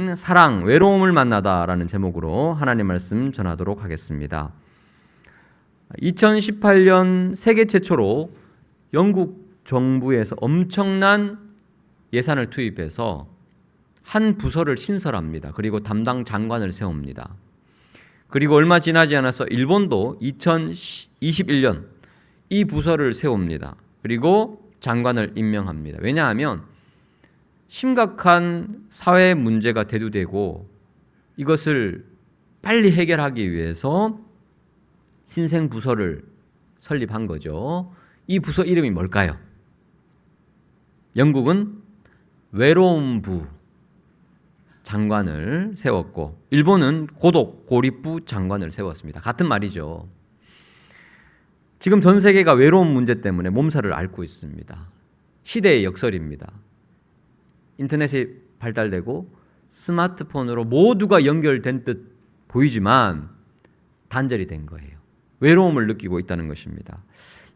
인생, 사랑, 외로움을 만나다라는 제목으로 하나님 말씀 전하도록 하겠습니다. 2018년 세계 최초로 영국 정부에서 엄청난 예산을 투입해서 한 부서를 신설합니다. 그리고 담당 장관을 세웁니다. 그리고 얼마 지나지 않아서 일본도 2021년 이 부서를 세웁니다. 그리고 장관을 임명합니다. 왜냐하면 심각한 사회 문제가 대두되고 이것을 빨리 해결하기 위해서 신생 부서를 설립한 거죠. 이 부서 이름이 뭘까요? 영국은 외로움부 장관을 세웠고 일본은 고립부 장관을 세웠습니다. 같은 말이죠. 지금 전 세계가 외로움 문제 때문에 몸살을 앓고 있습니다. 시대의 역설입니다. 인터넷이 발달되고 스마트폰으로 모두가 연결된 듯 보이지만 단절이 된 거예요. 외로움을 느끼고 있다는 것입니다.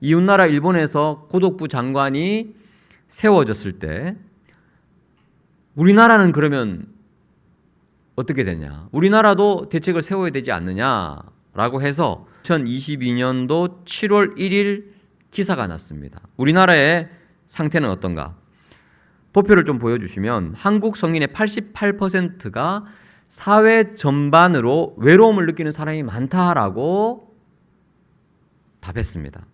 이웃나라 일본에서 고독부 장관이 세워졌을 때 우리나라는 그러면 어떻게 되냐? 우리나라도 대책을 세워야 되지 않느냐라고 해서 2022년도 7월 1일 기사가 났습니다. 우리나라의 상태는 어떤가? 도표를 좀 보여주시면 한국 성인의 88%가 사회 전반으로 외로움을 느끼는 사람이 많다라고 답했습니다.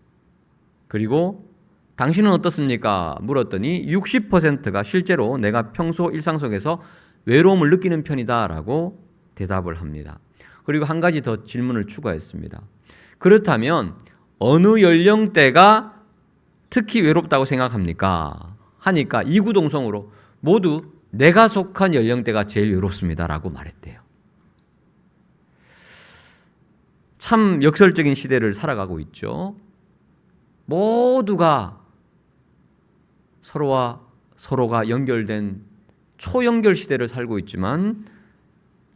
그리고 당신은 어떻습니까? 물었더니 60%가 실제로 내가 평소 일상 속에서 외로움을 느끼는 편이다라고 대답을 합니다. 그리고 한 가지 더 질문을 추가했습니다. 그렇다면 어느 연령대가 특히 외롭다고 생각합니까? 하니까 이구동성으로 모두 내가 속한 연령대가 제일 외롭습니다라고 말했대요. 참 역설적인 시대를 살아가고 있죠. 모두가 서로가 연결된 초연결 시대를 살고 있지만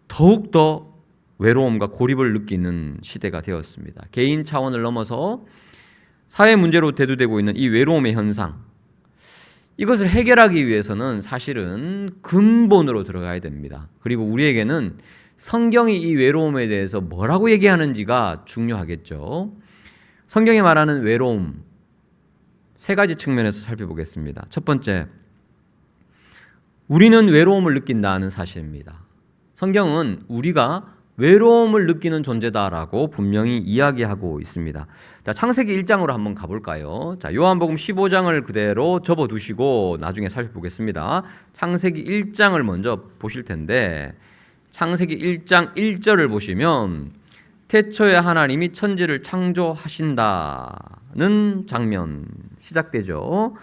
더욱더 외로움과 고립을 느끼는 시대가 되었습니다. 개인 차원을 넘어서 사회 문제로 대두되고 있는 이 외로움의 현상, 이것을 해결하기 위해서는 사실은 근본으로 들어가야 됩니다. 그리고 우리에게는 성경이 이 외로움에 대해서 뭐라고 얘기하는지가 중요하겠죠. 성경이 말하는 외로움, 세 가지 측면에서 살펴보겠습니다. 첫 번째, 우리는 외로움을 느낀다는 사실입니다. 성경은 우리가 외로움을 느끼는 존재다라고 분명히 이야기하고 있습니다. 자, 창세기 1장으로 한번 가볼까요? 자, 요한복음 15장을 그대로 접어두시고 나중에 살펴보겠습니다. 창세기 1장을 먼저 보실 텐데 창세기 1장 1절을 보시면 태초에 하나님이 천지를 창조하신다는 장면 시작되죠.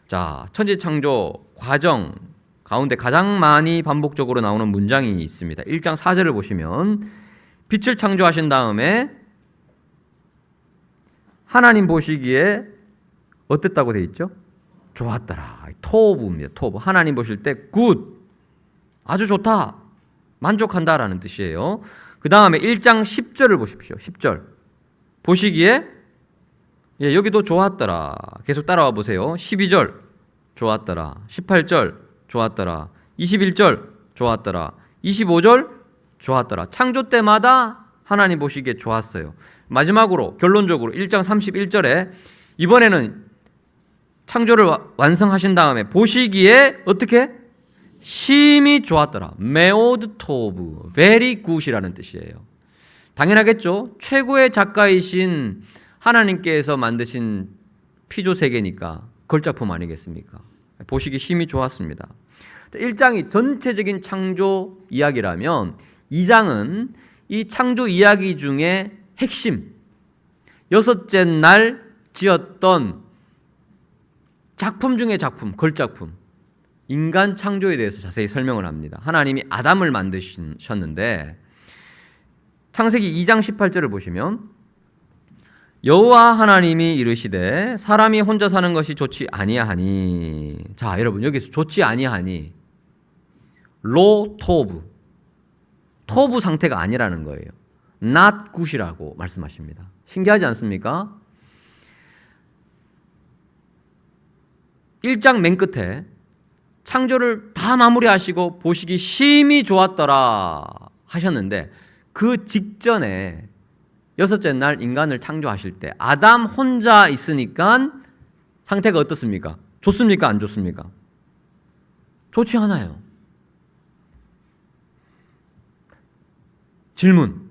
자, 천지 창조 과정 가운데 가장 많이 반복적으로 나오는 문장이 있습니다. 1장 4절을 보시면 빛을 창조하신 다음에 하나님 보시기에 어땠다고 되어 있죠? 좋았더라. 토브입니다. 토브. 하나님 보실 때 굿, 아주 좋다, 만족한다라는 뜻이에요. 그 다음에 1장 10절을 보십시오. 10절 보시기에 여기도 좋았더라. 계속 따라와 보세요. 12절 좋았더라. 18절 좋았더라. 21절 좋았더라. 25절 좋았더라. 창조 때마다 하나님 보시기에 좋았어요. 마지막으로 결론적으로 1장 31절에 이번에는 창조를 완성하신 다음에 보시기에 어떻게? 심히 좋았더라. 메오드 토브, very good이라는 뜻이에요. 당연하겠죠. 최고의 작가이신 하나님께서 만드신 피조 세계니까 걸작품 아니겠습니까? 보시기 심히 좋았습니다. 1장이 전체적인 창조 이야기라면 2장은 이 창조 이야기 중에 핵심, 여섯째 날 지었던 작품 중의 작품, 걸작품, 인간 창조에 대해서 자세히 설명을 합니다. 하나님이 아담을 만드셨는데 창세기 2장 18절을 보시면 여호와 하나님이 이르시되 사람이 혼자 사는 것이 좋지 아니하니. 자, 여러분 여기서 좋지 아니하니 로 토브, 토브 상태가 아니라는 거예요. not good이라고 말씀하십니다. 신기하지 않습니까? 1장 맨 끝에 창조를 다 마무리하시고 보시기 심히 좋았더라 하셨는데, 그 직전에 여섯째 날 인간을 창조하실 때 아담 혼자 있으니까 상태가 어떻습니까? 좋습니까? 안 좋습니까? 좋지 않아요. 질문.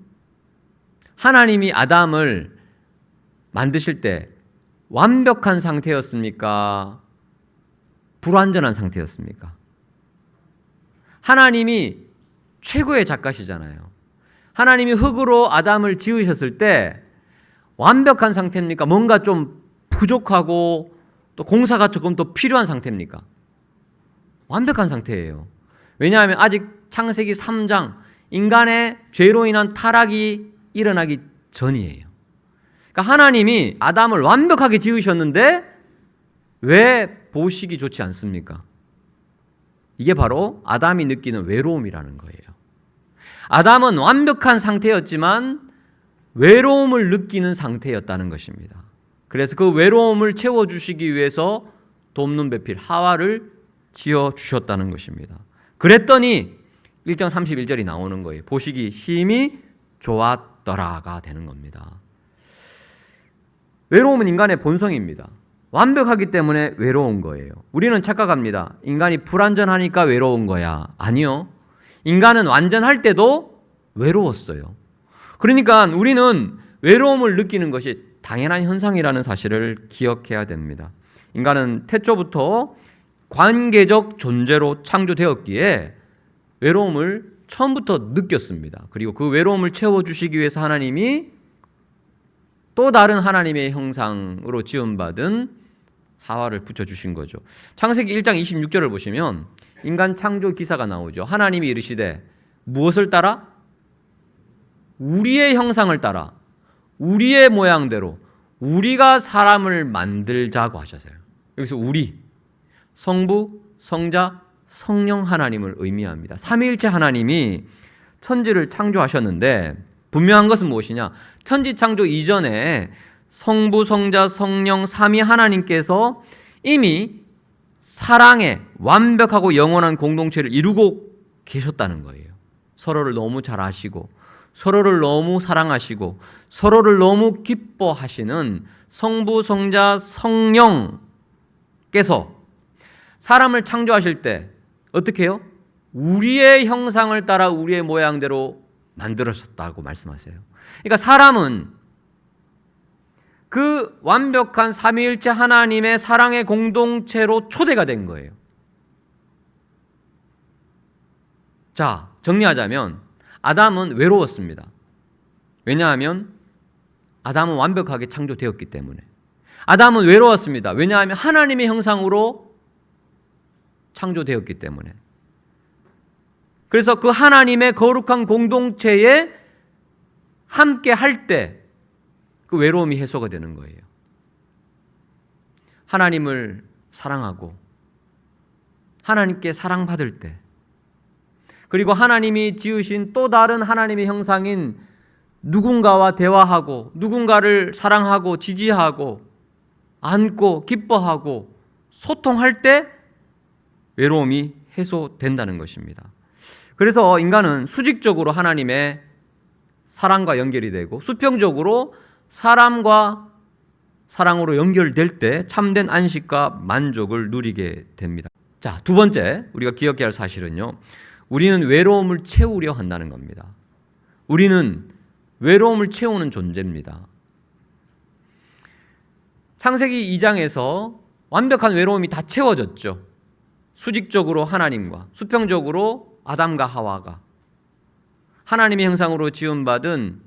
하나님이 아담을 만드실 때 완벽한 상태였습니까? 불완전한 상태였습니까? 하나님이 최고의 작가시잖아요. 하나님이 흙으로 아담을 지으셨을 때 완벽한 상태입니까? 뭔가 좀 부족하고 또 공사가 조금 더 필요한 상태입니까? 완벽한 상태예요. 왜냐하면 아직 창세기 3장 인간의 죄로 인한 타락이 일어나기 전이에요. 그러니까 하나님이 아담을 완벽하게 지으셨는데 왜 보시기 좋지 않습니까? 이게 바로 아담이 느끼는 외로움이라는 거예요. 아담은 완벽한 상태였지만 외로움을 느끼는 상태였다는 것입니다. 그래서 그 외로움을 채워주시기 위해서 돕는 배필 하와를 지어주셨다는 것입니다. 그랬더니 1장 31절이 나오는 거예요. 보시기 심히 좋았더라가 되는 겁니다. 외로움은 인간의 본성입니다. 완벽하기 때문에 외로운 거예요. 우리는 착각합니다. 인간이 불완전하니까 외로운 거야. 아니요. 인간은 완전할 때도 외로웠어요. 그러니까 우리는 외로움을 느끼는 것이 당연한 현상이라는 사실을 기억해야 됩니다. 인간은 태초부터 관계적 존재로 창조되었기에 외로움을 처음부터 느꼈습니다. 그리고 그 외로움을 채워주시기 위해서 하나님이 또 다른 하나님의 형상으로 지음받은 하와를 붙여주신 거죠. 창세기 1장 26절을 보시면 인간 창조 기사가 나오죠. 하나님이 이르시되 무엇을 따라? 우리의 형상을 따라 우리의 모양대로 우리가 사람을 만들자고 하셨어요. 여기서 우리, 성부, 성자, 성령 하나님을 의미합니다. 삼위일체 하나님이 천지를 창조하셨는데 분명한 것은 무엇이냐? 천지 창조 이전에 성부, 성자, 성령, 삼위 하나님께서 이미 사랑의 완벽하고 영원한 공동체를 이루고 계셨다는 거예요. 서로를 너무 잘 아시고 서로를 너무 사랑하시고 서로를 너무 기뻐하시는 성부, 성자, 성령께서 사람을 창조하실 때 어떻게 해요? 우리의 형상을 따라 우리의 모양대로 만들으셨다고 말씀하세요. 그러니까 사람은 그 완벽한 삼위일체 하나님의 사랑의 공동체로 초대가 된 거예요. 자, 정리하자면 아담은 외로웠습니다. 왜냐하면 아담은 완벽하게 창조되었기 때문에. 아담은 외로웠습니다. 왜냐하면 하나님의 형상으로 창조되었기 때문에. 그래서 그 하나님의 거룩한 공동체에 함께 할 때 그 외로움이 해소가 되는 거예요. 하나님을 사랑하고 하나님께 사랑받을 때, 그리고 하나님이 지으신 또 다른 하나님의 형상인 누군가와 대화하고 누군가를 사랑하고 지지하고 안고 기뻐하고 소통할 때 외로움이 해소된다는 것입니다. 그래서 인간은 수직적으로 하나님의 사랑과 연결이 되고 수평적으로 사람과 사랑으로 연결될 때 참된 안식과 만족을 누리게 됩니다. 자, 두 번째 우리가 기억해야 할 사실은요, 우리는 외로움을 채우려 한다는 겁니다. 우리는 외로움을 채우는 존재입니다. 창세기 2장에서 완벽한 외로움이 다 채워졌죠. 수직적으로 하나님과 수평적으로 아담과 하와가 하나님의 형상으로 지음받은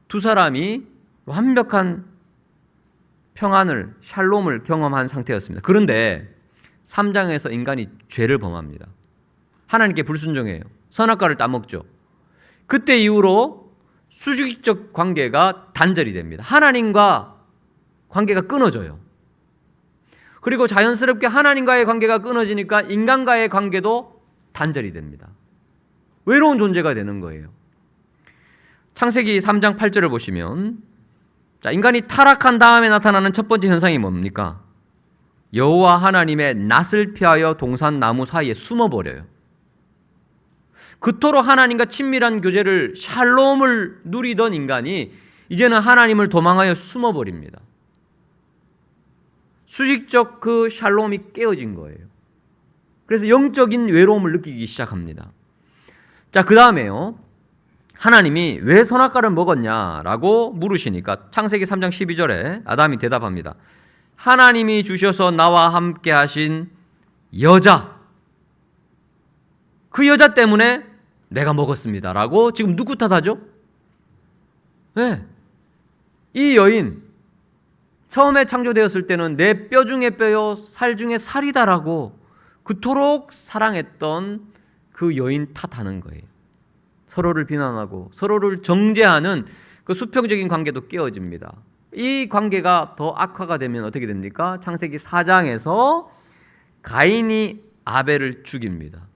두 사람이 완벽한 평안을, 샬롬을 경험한 상태였습니다. 그런데 3장에서 인간이 죄를 범합니다. 하나님께 불순종해요. 선악과를 따먹죠. 그때 이후로 수직적 관계가 단절이 됩니다. 하나님과 관계가 끊어져요. 그리고 자연스럽게 하나님과의 관계가 끊어지니까 인간과의 관계도 단절이 됩니다. 외로운 존재가 되는 거예요. 창세기 3장 8절을 보시면, 자, 인간이 타락한 다음에 나타나는 첫 번째 현상이 뭡니까? 여호와 하나님의 낯을 피하여 동산 나무 사이에 숨어버려요. 그토록 하나님과 친밀한 교제를 샬롬을 누리던 인간이 이제는 하나님을 도망하여 숨어버립니다. 수직적 그 샬롬이 깨어진 거예요. 그래서 영적인 외로움을 느끼기 시작합니다. 자, 그 다음에요. 하나님이 왜 선악과를 먹었냐라고 물으시니까 창세기 3장 12절에 아담이 대답합니다. 하나님이 주셔서 나와 함께 하신 여자, 그 여자 때문에 내가 먹었습니다 라고 지금 누구 탓하죠? 네. 이 여인 처음에 창조되었을 때는 내 뼈 중에 뼈요 살 중에 살이다라고 그토록 사랑했던 그 여인 탓하는 거예요. 서로를 비난하고 서로를 정죄하는 그 수평적인 관계도 깨어집니다. 이 관계가 더 악화가 되면 어떻게 됩니까? 창세기 4장에서 가인이 아벨을 죽입니다.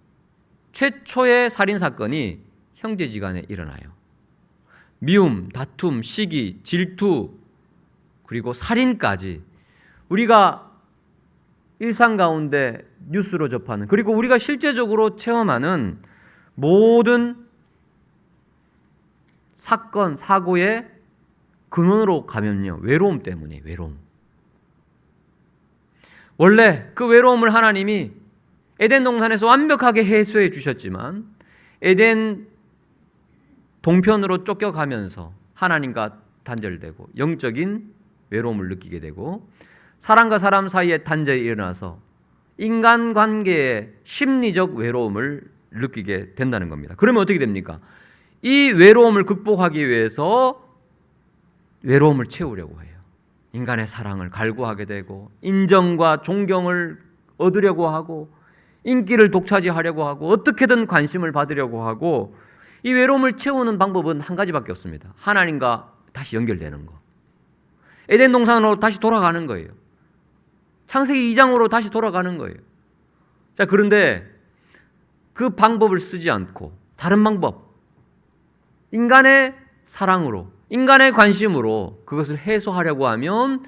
최초의 살인사건이 형제지간에 일어나요. 미움, 다툼, 시기, 질투, 그리고 살인까지 우리가 일상 가운데 뉴스로 접하는, 그리고 우리가 실제적으로 체험하는 모든 사건, 사고의 근원으로 가면요, 외로움 때문이에요. 외로움. 원래 그 외로움을 하나님이 에덴 동산에서 완벽하게 해소해 주셨지만 에덴 동편으로 쫓겨가면서 하나님과 단절되고 영적인 외로움을 느끼게 되고 사람과 사람 사이에 단절이 일어나서 인간관계의 심리적 외로움을 느끼게 된다는 겁니다. 그러면 어떻게 됩니까? 이 외로움을 극복하기 위해서 외로움을 채우려고 해요. 인간의 사랑을 갈구하게 되고 인정과 존경을 얻으려고 하고 인기를 독차지하려고 하고 어떻게든 관심을 받으려고 하고 이 외로움을 채우는 방법은 한 가지밖에 없습니다. 하나님과 다시 연결되는 거. 에덴 동산으로 다시 돌아가는 거예요. 창세기 2장으로 다시 돌아가는 거예요. 자, 그런데 그 방법을 쓰지 않고 다른 방법, 인간의 사랑으로, 인간의 관심으로 그것을 해소하려고 하면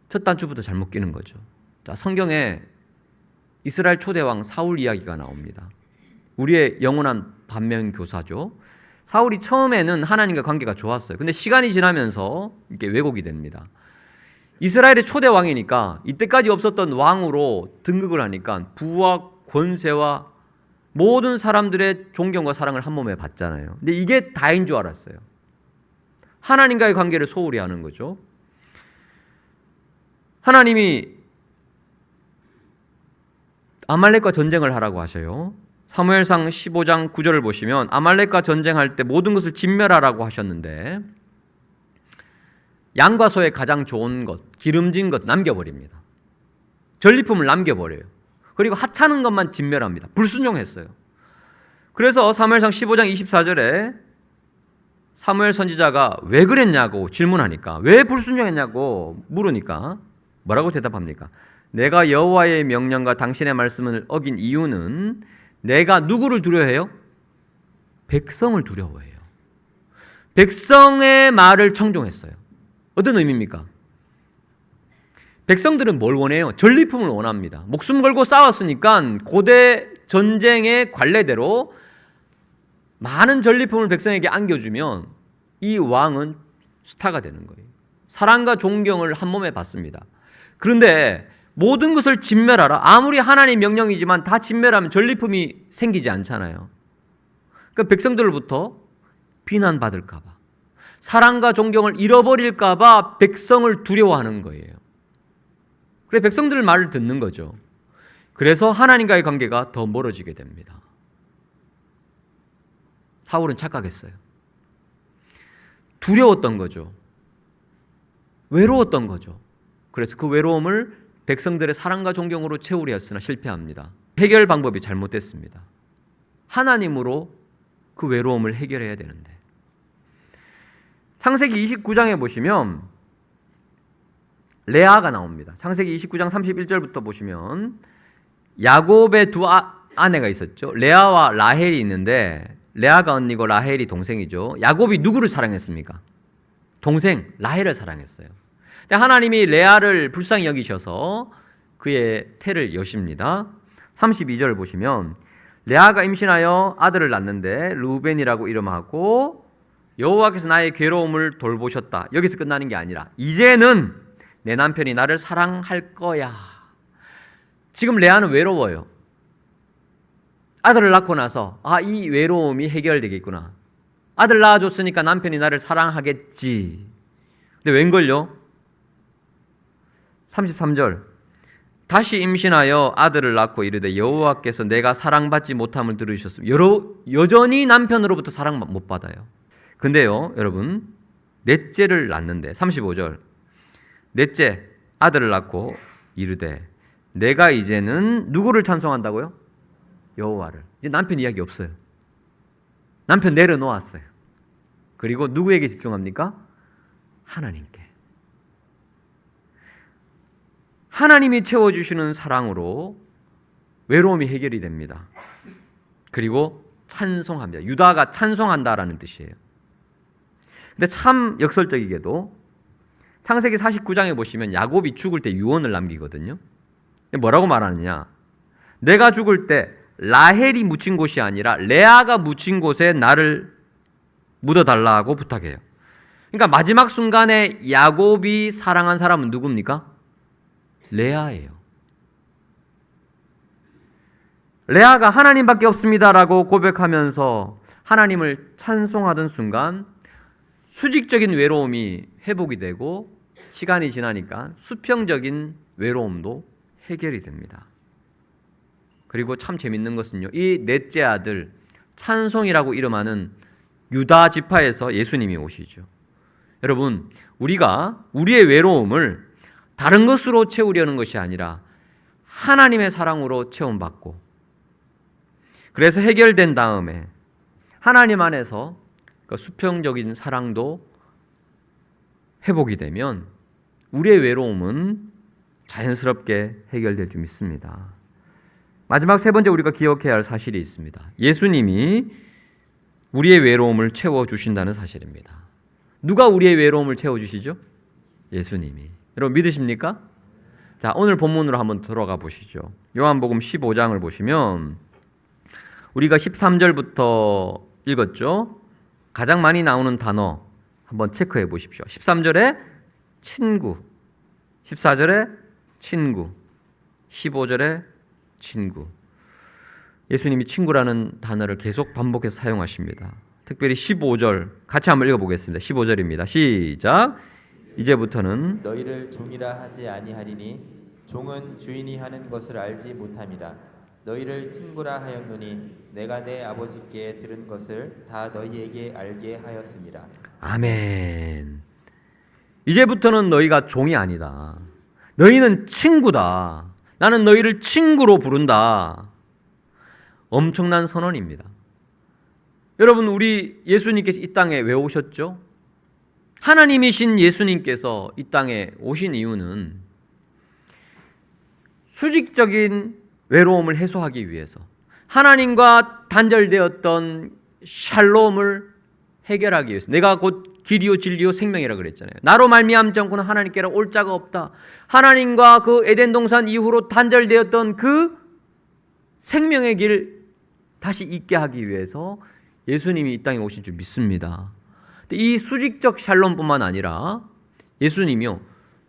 첫 단추부터 잘못 끼는 거죠. 자, 성경에 이스라엘 초대왕 사울 이야기가 나옵니다. 우리의 영원한 반면교사죠. 사울이 처음에는 하나님과 관계가 좋았어요. 근데 시간이 지나면서 이게 왜곡이 됩니다. 이스라엘의 초대왕이니까 이때까지 없었던 왕으로 등극을 하니까 부와 권세와 모든 사람들의 존경과 사랑을 한 몸에 받잖아요. 근데 이게 다인 줄 알았어요. 하나님과의 관계를 소홀히 하는 거죠. 하나님이 아말렉과 전쟁을 하라고 하셔요. 사무엘상 15장 9절을 보시면 아말렉과 전쟁할 때 모든 것을 진멸하라고 하셨는데 양과 소의 가장 좋은 것, 기름진 것 남겨버립니다. 전리품을 남겨버려요. 그리고 하찮은 것만 진멸합니다. 불순종했어요. 그래서 사무엘상 15장 24절에 사무엘 선지자가 왜 그랬냐고 질문하니까, 왜 불순종했냐고 물으니까 뭐라고 대답합니까? 내가 여호와의 명령과 당신의 말씀을 어긴 이유는 내가 누구를 두려워해요? 백성을 두려워해요. 백성의 말을 청종했어요. 어떤 의미입니까? 백성들은 뭘 원해요? 전리품을 원합니다. 목숨 걸고 싸웠으니까 고대 전쟁의 관례대로 많은 전리품을 백성에게 안겨주면 이 왕은 스타가 되는 거예요. 사랑과 존경을 한 몸에 받습니다. 그런데 모든 것을 진멸하라. 아무리 하나님 명령이지만 다 진멸하면 전리품이 생기지 않잖아요. 그러니까 백성들로부터 비난받을까 봐, 사랑과 존경을 잃어버릴까 봐 백성을 두려워하는 거예요. 그래서 백성들 말을 듣는 거죠. 그래서 하나님과의 관계가 더 멀어지게 됩니다. 사울은 착각했어요. 두려웠던 거죠. 외로웠던 거죠. 그래서 그 외로움을 백성들의 사랑과 존경으로 채우려 했으나 실패합니다. 해결 방법이 잘못됐습니다. 하나님으로 그 외로움을 해결해야 되는데. 창세기 29장에 보시면 레아가 나옵니다. 창세기 29장 31절부터 보시면 야곱의 두 아내가 있었죠. 레아와 라헬이 있는데 레아가 언니고 라헬이 동생이죠. 야곱이 누구를 사랑했습니까? 동생 라헬을 사랑했어요. 근데 하나님이 레아를 불쌍히 여기셔서 그의 태를 여십니다. 32절 보시면 레아가 임신하여 아들을 낳는데 르우벤이라고 이름하고 여호와께서 나의 괴로움을 돌보셨다. 여기서 끝나는 게 아니라 이제는 내 남편이 나를 사랑할 거야. 지금 레아는 외로워요. 아들을 낳고 나서 이 외로움이 해결되겠구나. 아들 낳아줬으니까 남편이 나를 사랑하겠지. 근데 웬걸요? 33절 다시 임신하여 아들을 낳고 이르되 여호와께서 내가 사랑받지 못함을 들으셨으며 여전히 남편으로부터 사랑 못 받아요. 근데요 여러분 넷째를 낳는데 35절 넷째 아들을 낳고 이르되 내가 이제는 누구를 찬송한다고요? 여호와를. 이제 남편 이야기 없어요. 남편 내려놓았어요. 그리고 누구에게 집중합니까? 하나님께. 하나님이 채워주시는 사랑으로 외로움이 해결이 됩니다. 그리고 찬송합니다. 유다가 찬송한다라는 뜻이에요. 근데 참 역설적이게도 창세기 49장에 보시면 야곱이 죽을 때 유언을 남기거든요. 뭐라고 말하느냐? 내가 죽을 때 라헬이 묻힌 곳이 아니라 레아가 묻힌 곳에 나를 묻어달라고 부탁해요. 그러니까 마지막 순간에 야곱이 사랑한 사람은 누굽니까? 레아예요. 레아가 하나님밖에 없습니다라고 고백하면서 하나님을 찬송하던 순간 수직적인 외로움이 회복이 되고 시간이 지나니까 수평적인 외로움도 해결이 됩니다. 그리고 참 재밌는 것은요. 이 넷째 아들 찬송이라고 이름하는 유다 지파에서 예수님이 오시죠. 여러분, 우리가 우리의 외로움을 다른 것으로 채우려는 것이 아니라 하나님의 사랑으로 채움받고 그래서 해결된 다음에 하나님 안에서 그 수평적인 사랑도 회복이 되면 우리의 외로움은 자연스럽게 해결될 줄 믿습니다. 마지막 세 번째 우리가 기억해야 할 사실이 있습니다. 예수님이 우리의 외로움을 채워주신다는 사실입니다. 누가 우리의 외로움을 채워주시죠? 예수님이. 여러분 믿으십니까? 자, 오늘 본문으로 한번 들어가 보시죠. 요한복음 15장을 보시면 우리가 13절부터 읽었죠? 가장 많이 나오는 단어 한번 체크해 보십시오. 13절에 친구, 14절에 친구, 15절에 친구. 예수님이 친구라는 단어를 계속 반복해서 사용하십니다. 특별히 15절 같이 한번 읽어보겠습니다. 15절입니다. 시작. 이제부터는 너희를 종이라 하지 아니하리니 종은 주인이 하는 것을 알지 못함이라. 너희를 친구라 하였노니 내가 내 아버지께 들은 것을 다 너희에게 알게 하였습니다. 아멘. 이제부터는 너희가 종이 아니다. 너희는 친구다. 나는 너희를 친구로 부른다. 엄청난 선언입니다. 여러분, 우리 예수님께서 이 땅에 왜 오셨죠? 하나님이신 예수님께서 이 땅에 오신 이유는 수직적인 외로움을 해소하기 위해서 하나님과 단절되었던 샬롬을 해결하기 위해서 내가 곧 길이요 진리요 생명이라 그랬잖아요. 나로 말미암지 않고는 하나님께로 올 자가 없다. 하나님과 그 에덴 동산 이후로 단절되었던 그 생명의 길 다시 있게 하기 위해서 예수님이 이 땅에 오신 줄 믿습니다. 이 수직적 샬롬뿐만 아니라 예수님이요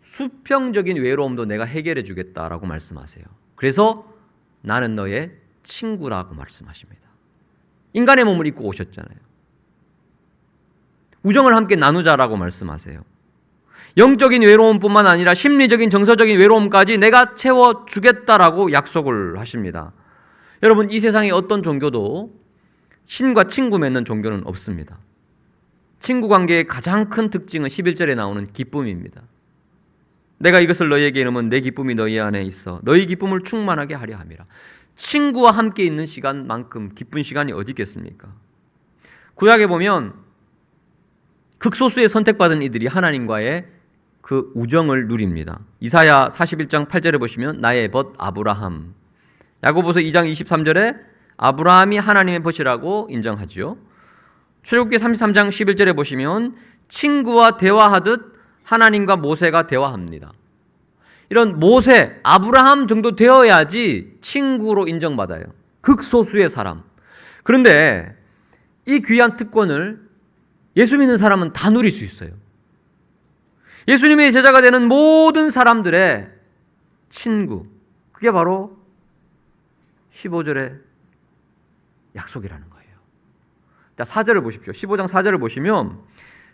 수평적인 외로움도 내가 해결해 주겠다라고 말씀하세요. 그래서 나는 너의 친구라고 말씀하십니다. 인간의 몸을 입고 오셨잖아요. 우정을 함께 나누자라고 말씀하세요. 영적인 외로움뿐만 아니라 심리적인 정서적인 외로움까지 내가 채워주겠다라고 약속을 하십니다. 여러분, 이 세상에 어떤 종교도 신과 친구 맺는 종교는 없습니다. 친구 관계의 가장 큰 특징은 11절에 나오는 기쁨입니다. 내가 이것을 너희에게 이르면 내 기쁨이 너희 안에 있어 너희 기쁨을 충만하게 하려 함이라. 친구와 함께 있는 시간만큼 기쁜 시간이 어디 있겠습니까? 구약에 보면 극소수의 선택받은 이들이 하나님과의 그 우정을 누립니다. 이사야 41장 8절에 보시면 나의 벗 아브라함, 야고보서 2장 23절에 아브라함이 하나님의 벗이라고 인정하죠. 출애굽기 33장 11절에 보시면 친구와 대화하듯 하나님과 모세가 대화합니다. 이런 모세, 아브라함 정도 되어야지 친구로 인정받아요. 극소수의 사람. 그런데 이 귀한 특권을 예수 믿는 사람은 다 누릴 수 있어요. 예수님의 제자가 되는 모든 사람들의 친구. 그게 바로 15절의 약속이라는 거예요. 자, 4절을 보십시오. 15장 4절을 보시면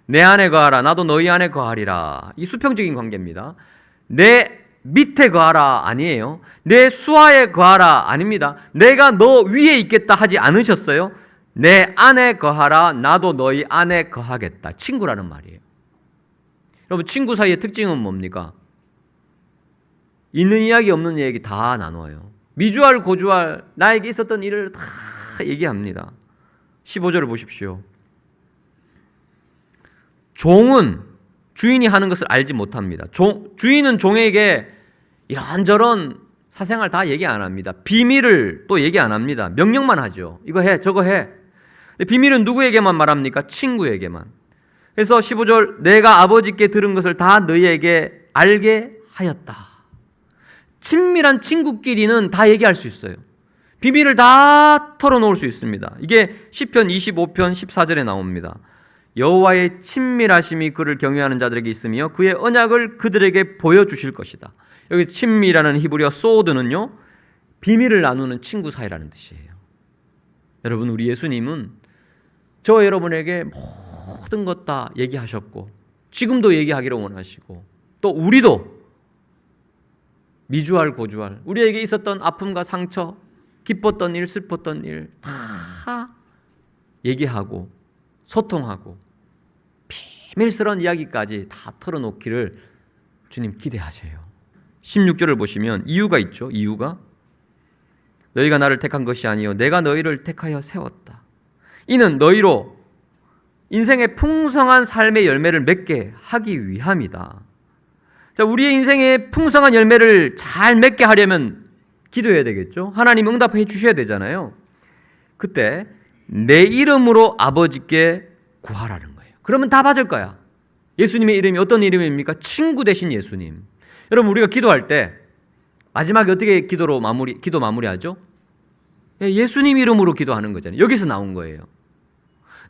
내 안에 거하라 나도 너희 안에 거하리라. 이 수평적인 관계입니다. 내 밑에 거하라 아니에요. 내 수하에 거하라 아닙니다. 내가 너 위에 있겠다 하지 않으셨어요. 내 안에 거하라 나도 너희 안에 거하겠다. 친구라는 말이에요. 여러분 친구 사이의 특징은 뭡니까? 있는 이야기 없는 이야기 다 나눠요. 미주알 고주알 나에게 있었던 일을 다 얘기합니다. 15절을 보십시오. 종은 주인이 하는 것을 알지 못합니다. 주인은 종에게 이런저런 사생활 다 얘기 안 합니다. 비밀을 또 얘기 안 합니다. 명령만 하죠. 이거 해, 저거 해. 근데 비밀은 누구에게만 말합니까? 친구에게만. 그래서 15절 내가 아버지께 들은 것을 다 너희에게 알게 하였다. 친밀한 친구끼리는 다 얘기할 수 있어요. 비밀을 다 털어놓을 수 있습니다. 이게 시편 25편 14절에 나옵니다. 여호와의 친밀하심이 그를 경외하는 자들에게 있으며 그의 언약을 그들에게 보여주실 것이다. 여기 친밀이라는 히브리어 소드는요, 비밀을 나누는 친구 사이라는 뜻이에요. 여러분, 우리 예수님은 저와 여러분에게 모든 것 다 얘기하셨고 지금도 얘기하기를 원하시고 또 우리도 미주알 고주알 우리에게 있었던 아픔과 상처, 기뻤던 일, 슬펐던 일 다 얘기하고 소통하고 비밀스러운 이야기까지 다 털어놓기를 주님 기대하셔요. 16절을 보시면 이유가 있죠. 이유가 너희가 나를 택한 것이 아니요 내가 너희를 택하여 세웠다. 이는 너희로 인생의 풍성한 삶의 열매를 맺게 하기 위함이다. 자, 우리의 인생의 풍성한 열매를 잘 맺게 하려면 기도해야 되겠죠. 하나님 응답해 주셔야 되잖아요. 그때 내 이름으로 아버지께 구하라는 거예요. 그러면 다 받을 거야. 예수님의 이름이 어떤 이름입니까? 친구 되신 예수님. 여러분, 우리가 기도할 때 마지막에 어떻게 기도 마무리하죠? 예수님 이름으로 기도하는 거잖아요. 여기서 나온 거예요.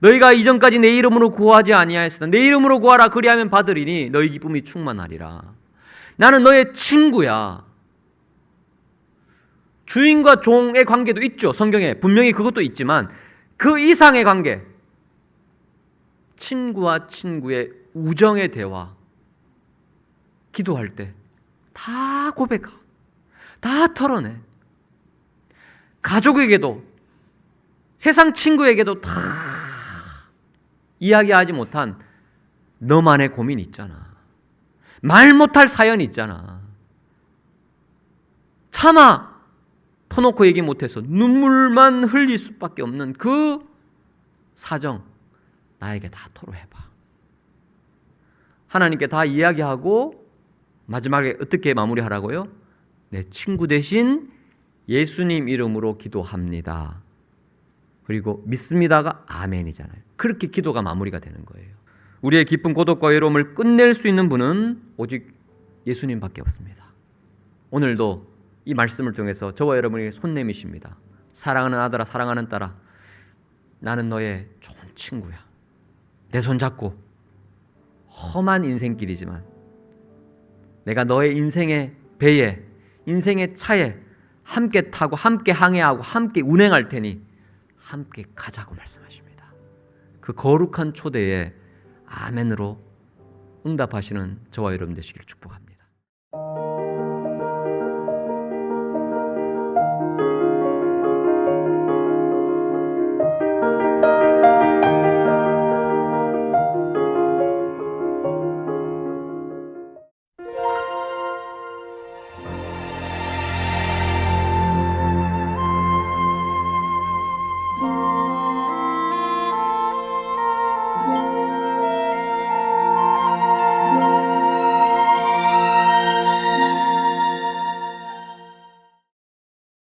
너희가 이전까지 내 이름으로 구하지 아니하였으나 내 이름으로 구하라 그리하면 받으리니 너희 기쁨이 충만하리라. 나는 너의 친구야. 주인과 종의 관계도 있죠. 성경에 분명히 그것도 있지만 그 이상의 관계, 친구와 친구의 우정의 대화, 기도할 때 다 고백하, 다 털어내. 가족에게도 세상 친구에게도 다 이야기하지 못한 너만의 고민 있잖아. 말 못할 사연 있잖아. 차마 터놓고 얘기 못해서 눈물만 흘릴 수밖에 없는 그 사정 나에게 다 토로해봐. 하나님께 다 이야기하고 마지막에 어떻게 마무리하라고요? 내 친구 대신 예수님 이름으로 기도합니다. 그리고 믿습니다가 아멘이잖아요. 그렇게 기도가 마무리가 되는 거예요. 우리의 깊은 고독과 외로움을 끝낼 수 있는 분은 오직 예수님밖에 없습니다. 오늘도 이 말씀을 통해서 저와 여러분에게 손 내미십니다. 사랑하는 아들아, 사랑하는 딸아, 나는 너의 좋은 친구야. 내 손 잡고 험한 인생길이지만 내가 너의 인생의 배에, 인생의 차에 함께 타고 함께 항해하고 함께 운행할 테니 함께 가자고 말씀하십니다. 그 거룩한 초대에 아멘으로 응답하시는 저와 여러분 되시길 축복합니다.